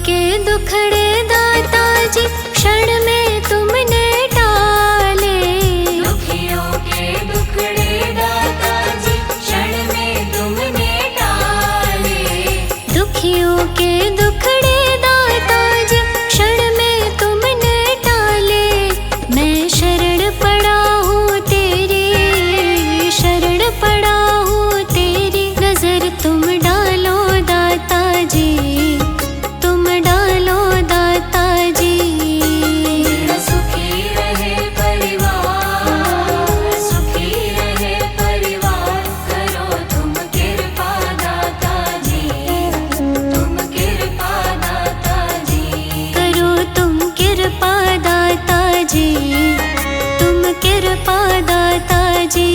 के दुखड़े दाता जी क्षण में तुमने टाले। दुखियों के दुखड़े दाता जी क्षण में तुमने टाले। दुखियों के दुखड़े दाता जी क्षण में तुमने टाले। मैं शरण पड़ा हूँ तेरी, शरण पड़ा हूँ तेरी। नजर तुम डालो दाता जी, तुम डालो दाता जी। मेरा सुखी रहे परिवार, सुखी रहे परिवार। करो तुम कृपा दाता जी, तुम कृपा दाता जी। करो तुम कृपा दाता जी, तुम कृपा दाता जी।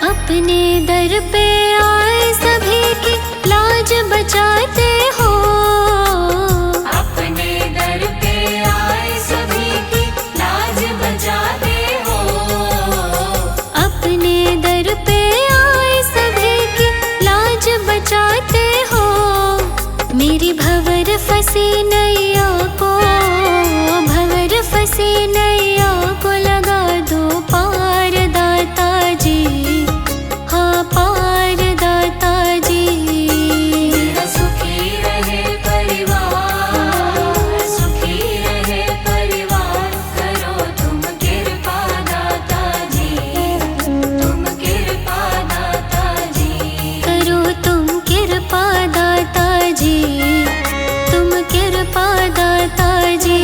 अपने दर पे आए सभी की लाज बचाते हो। अपने दर पे आए सभी की लाज बचाते हो। अपने दर पे आए सभी की लाज बचाते हो। मेरी भंवर फंसी नैया को, भंवर फंसी नैया को लगा दो पार दाता जी, हाँ पार दाता जी। मेरा सुखी रहे परिवार, सुखी रहे परिवार। करो तुम कृपा दाता जी, तुम कृपा दाता जी। करो तुम कृपा दाता जी, तुम कृपा दाता जी।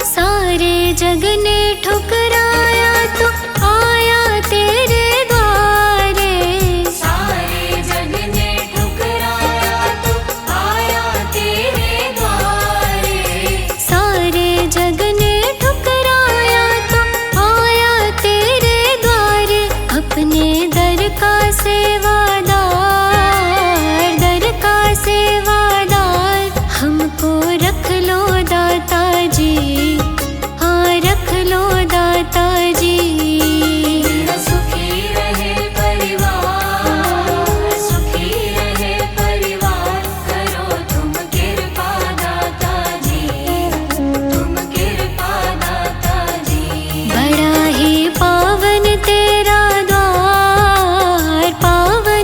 सारे जग ने ठुकराया तो आया तेरे द्वारे। सारे जग ने ठुकराया तो आया तेरे द्वारे। सारे जग ने ठुकराया तो आया तेरे द्वारे। अपने दर का सेवादार, दर का सेवादार हमको रख लो दाता जी, हाँ रख लो दाता जी। मेरा सुखी रहे परिवार, सुखी रहे परिवार। करो तुम कृपा दाता जी, तुम कृपा दाता जी। बड़ा ही पावन तेरा द्वार, पावन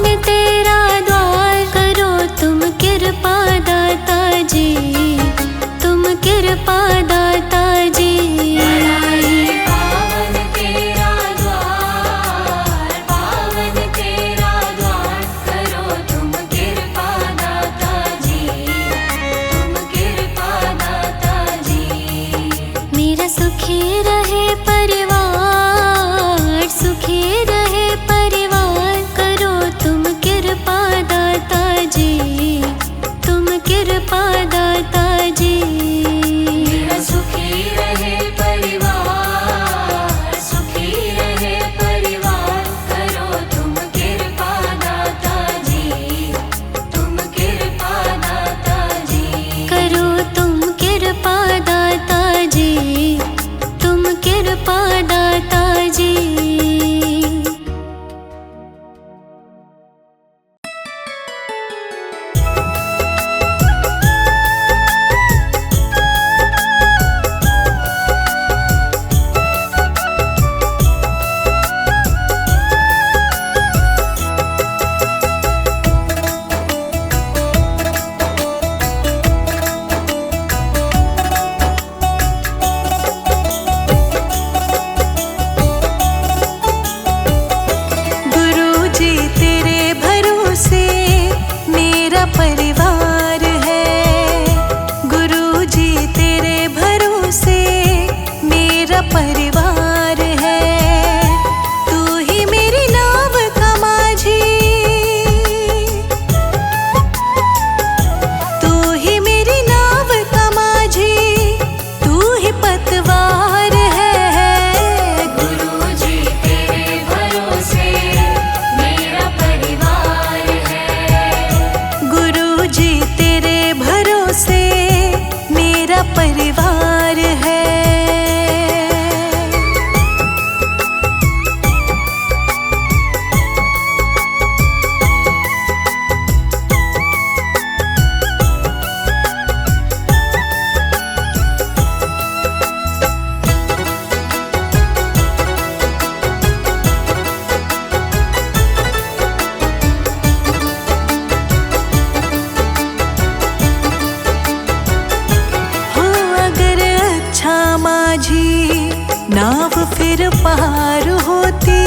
पार होती,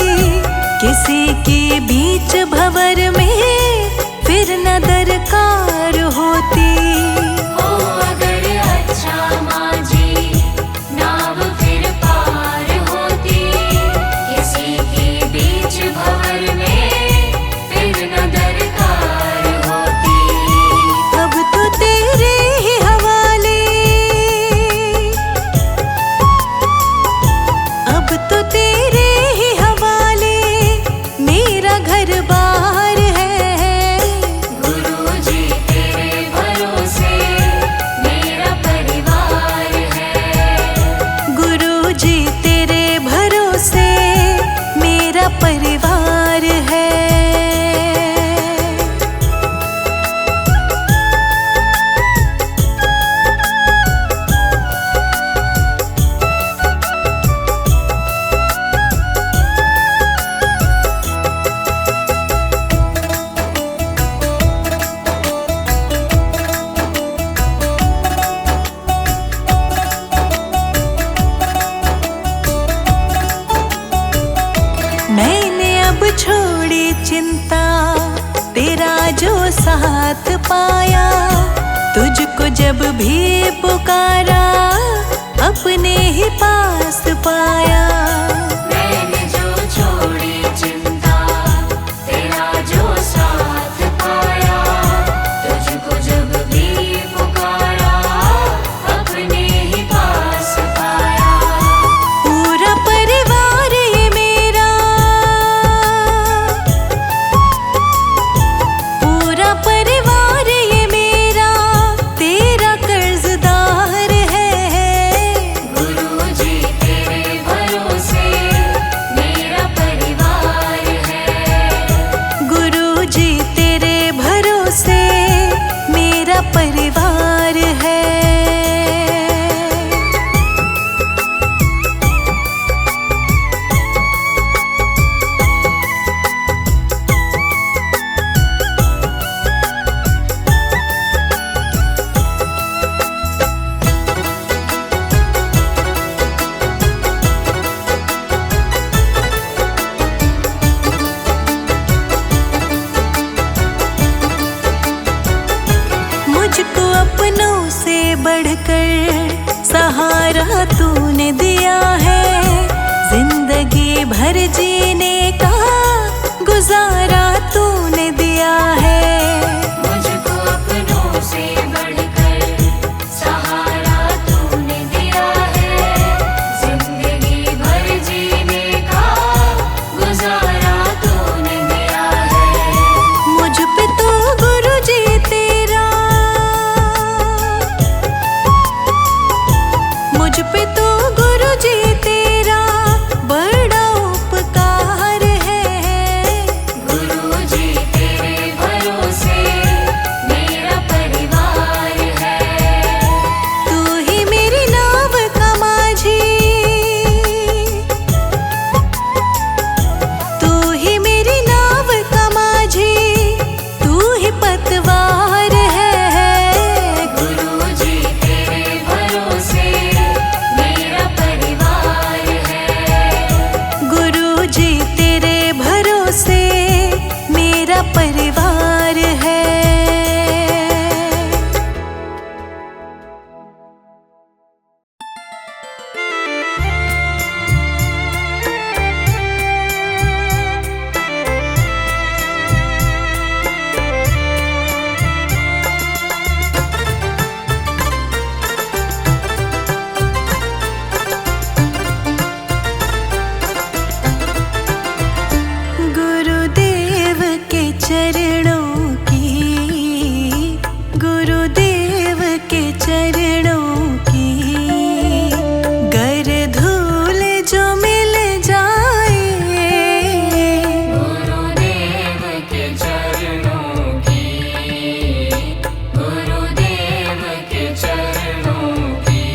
किसी के बीच भंवर में फिर न दरकार होती। ओ अगर अच्छा माँ जी नाव फिर पार होती, किसी के बीच भंवर में फिर न दरकार होती। अब तो तेरे ही हवाले, अब तो तेरे ही हवाले मेरा घर बार है। गुरुजी तेरे भरोसे मेरा परिवार है। गुरुजी तेरे भरोसे मेरा परिवार है। मैंने अब छोड़ी चिंता, तेरा जो साथ पाया, तुझको जब भी पुकारा अपने ही पास पाया। मैंने जो छोड़ी चिंता, तेरा जो साथ पाया, तुझको जब भी पुकारा अपने ही पास पाया। पूरा परिवार ये मेरा, पूरा परिवार ये मेरा तेरा कर्जदार है। गुरुजी तेरे भरोसे मेरा परिवार है। गुरुजी तेरे भरोसे मेरा परिवार है। मुझको अपनों से बढ़कर सहारा तूने दिया है। जिंदगी भर जीने का गुजारा तूने दिया है। मुझको अपनों से बढ़कर सहारा तूने दिया है। जिंदगी भर जीने का गुजारा तूने दिया है। मुझ पे तो गुरुजी तेरा, मुझ पे तो गुरुजी तेरा बड़ा उपकार है। गुरुजी तेरे भरोसे मेरा परिवार है। तू ही मेरी नाव का माझी, तू ही मेरी नाव का माझी, तू ही पतवार है। गुरुजी तेरे भरोसे मेरा परिवार है। गुरुजी तेरे भरोसे मेरा परिवार है। गुरुदेव के चरणों की, गुरुदेव के चरणों की गर धूल जो मिल जाए। गुरुदेव के चरणों की, गुरुदेव के चरणों की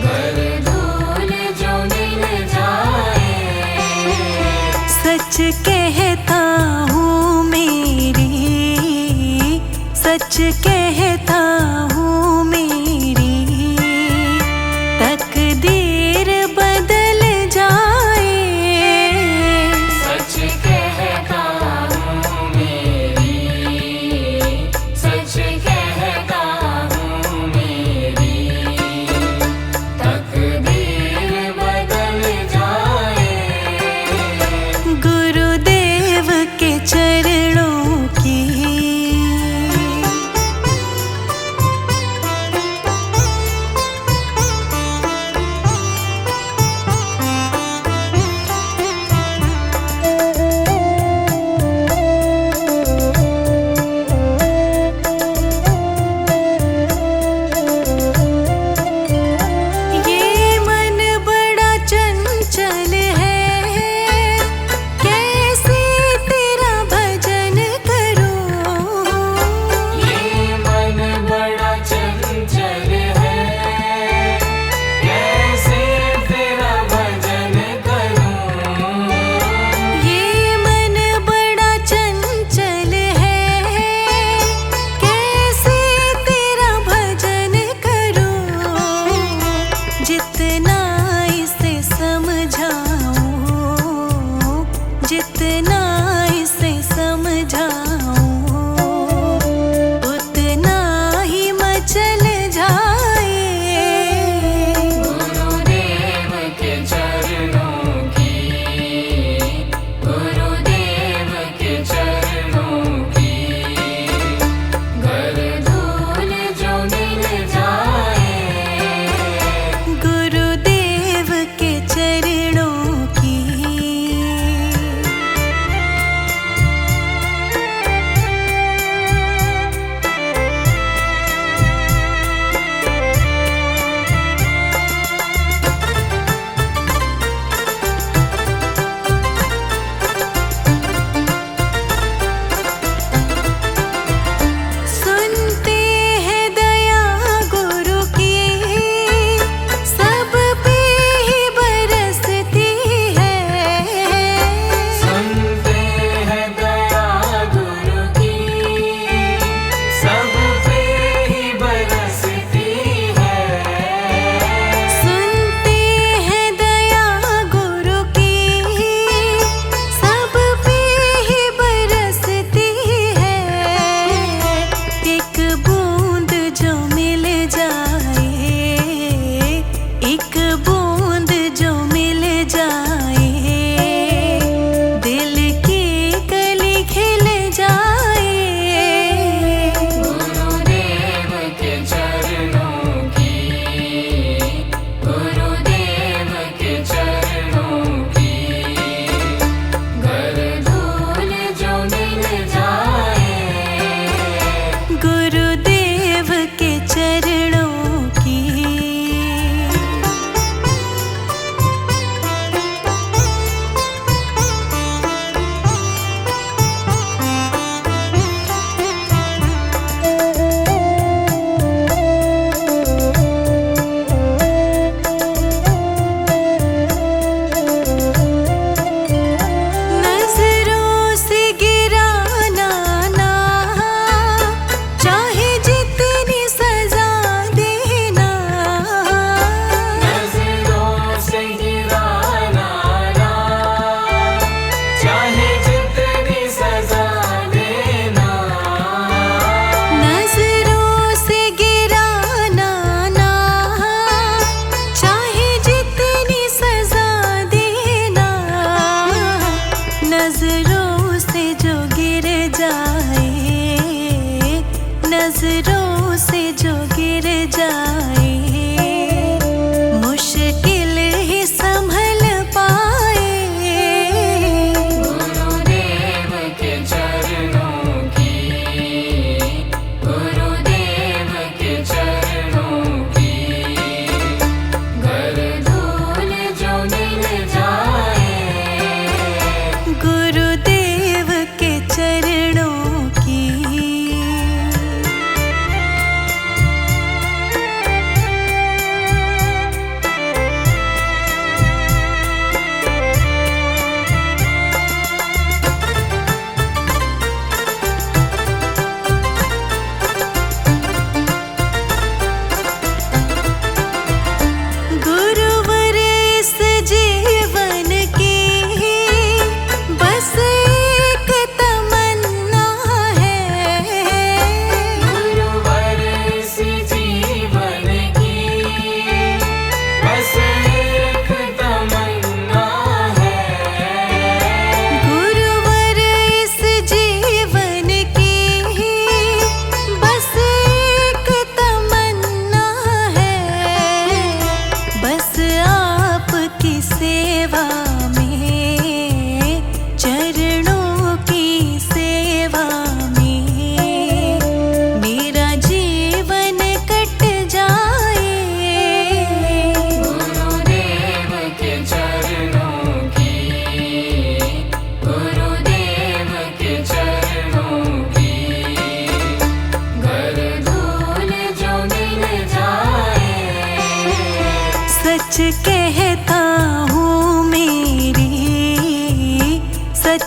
गर धूल जो मिल जाए। सच कहता हूँ मेरी, सच कहता हूँ मेरी तकदीर बदल जा।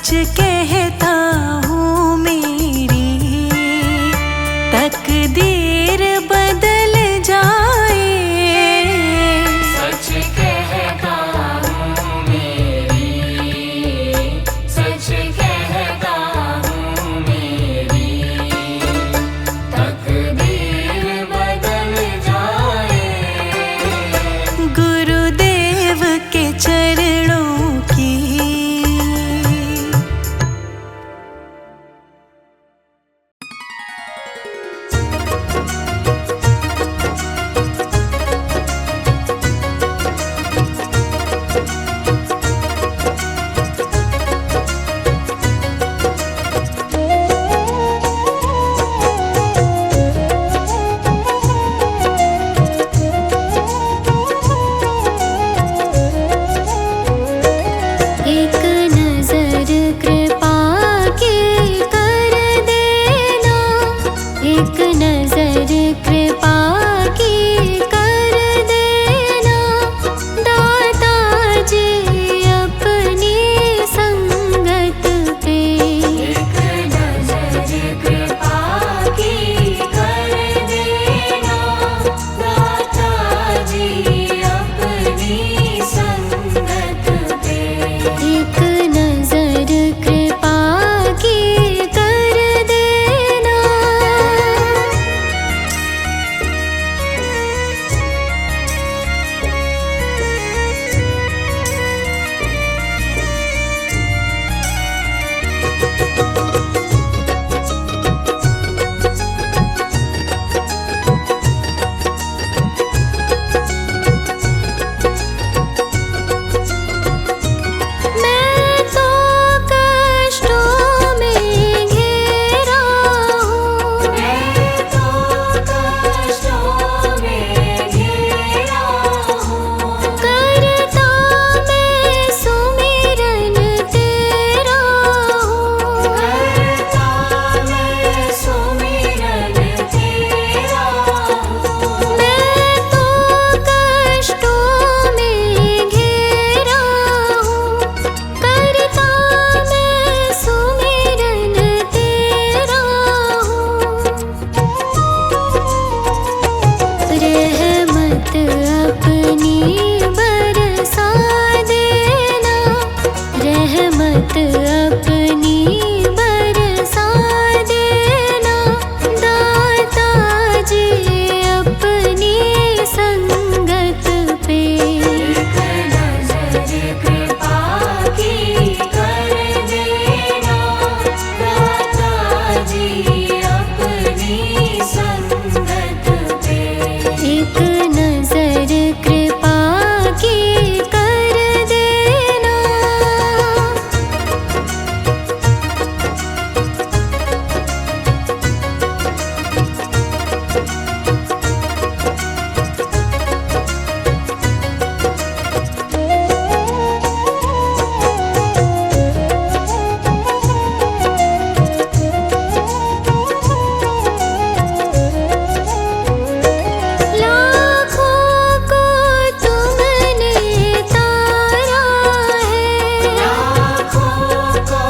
सच कहता हूँ मेरी तकदीर बदल जाए। सच कहता हूँ मेरी, सच कहता हूँ मेरी तकदीर बदल जाए। गुरुदेव के चरणों की एक नजर कृपा की कर देना, एक नजर कृपा की कर देना, दाता जी अपनी संगत पे। एक नजर कृपा की कर देना, दाता जी अपनी संगत पे। एक नजर कृपा की कर देना। मैं तो कष्टों में घिरा हूँ, मैं तो कष्टों में घिरा हूँ, करता मैं सुमिरन तेरा हूँ। करता मैं सुमिरन तेरा हूँ। मैं तो कष्टों में घिरा हूँ, करता मैं सुमिरन तेरा हूँ। रहमत अपनी बरसा देना, रहमत अपनी बरसा देना, दाता जी अपनी संगत पे। एक नजर कृपा की कर देना, दाता जी अपनी संगत पे। एक नजर कृपा की कर देना। लाखों को तुमने तारा है, लाखों को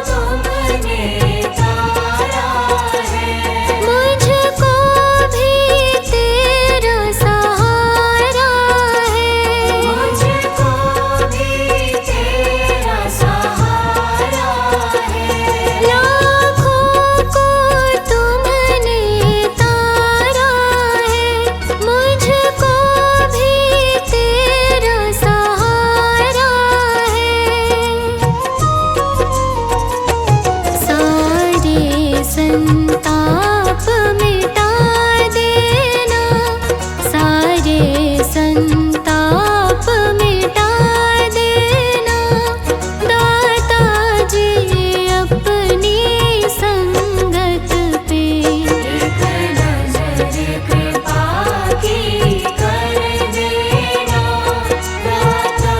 तुमने तारा है, मुझको भी तेरा सहारा है। मुझको भी तेरा सहारा है। लाखों को तुमने तारा है, मुझको भी तेरा सहारा है। सारे संताप मिटा देना, सारे संताप मिटा देना, दाता जी अपनी संगत पे। एक नजर कृपा की कर देना, दाता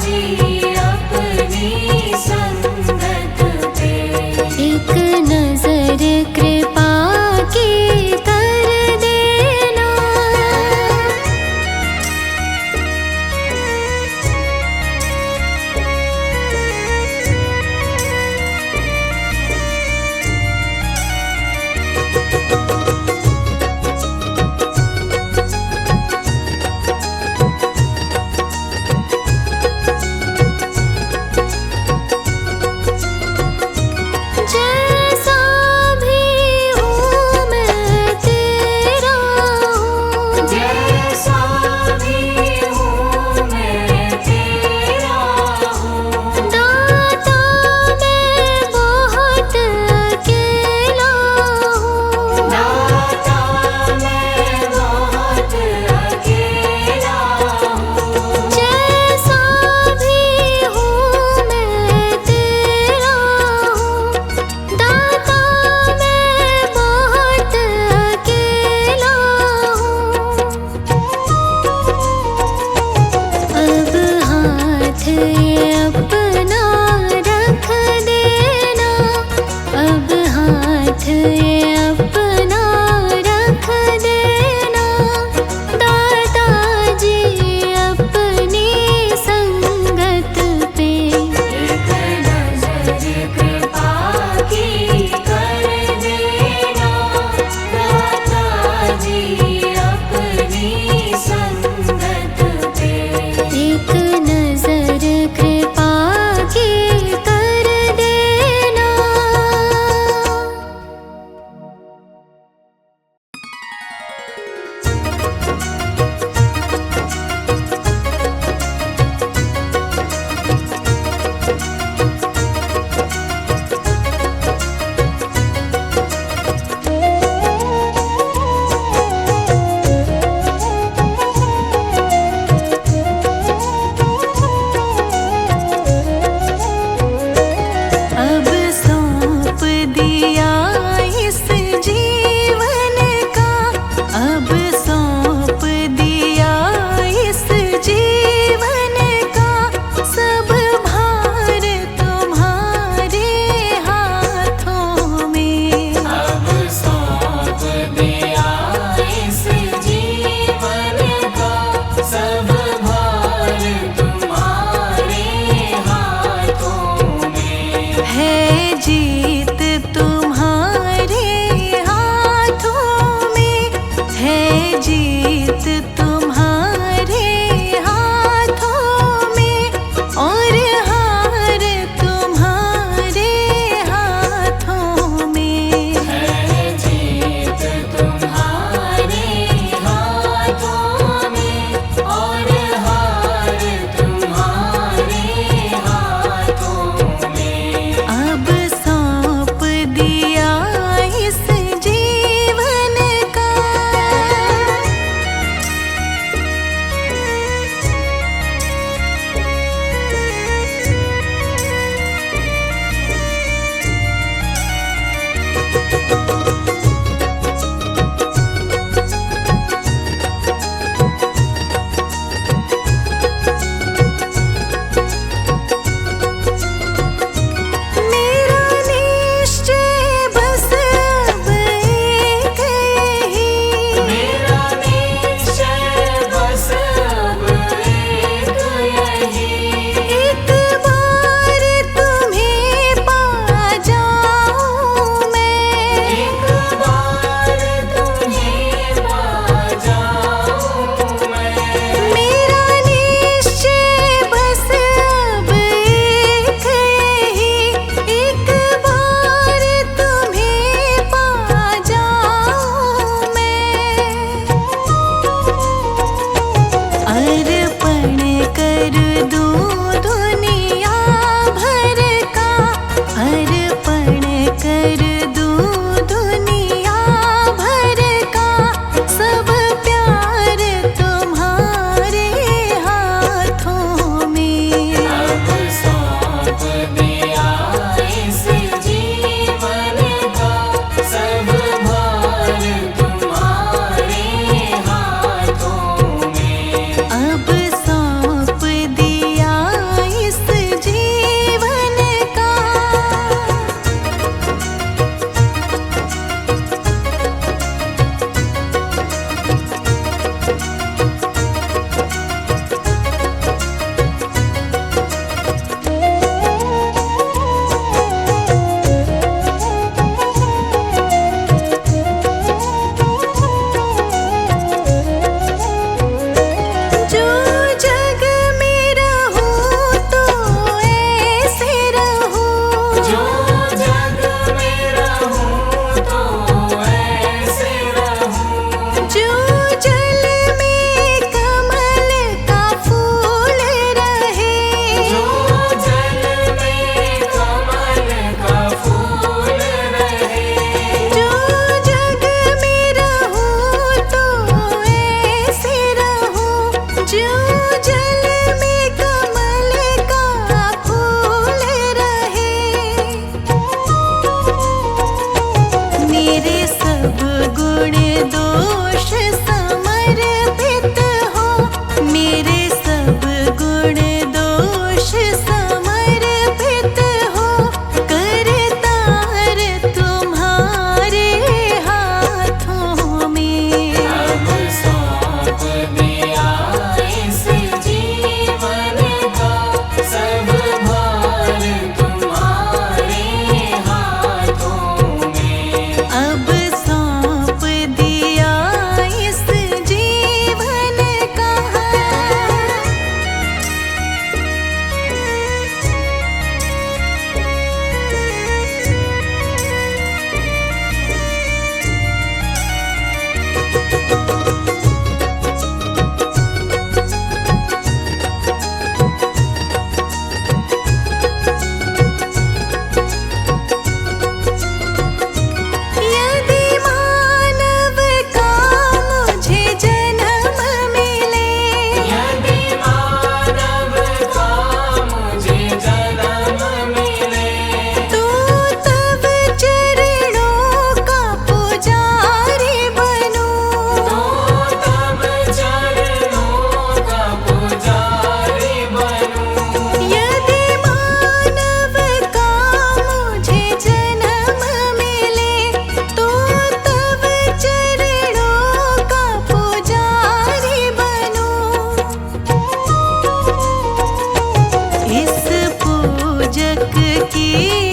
जी अपनी संगत पे। एक नजर कृपा की कर देना। सेवक की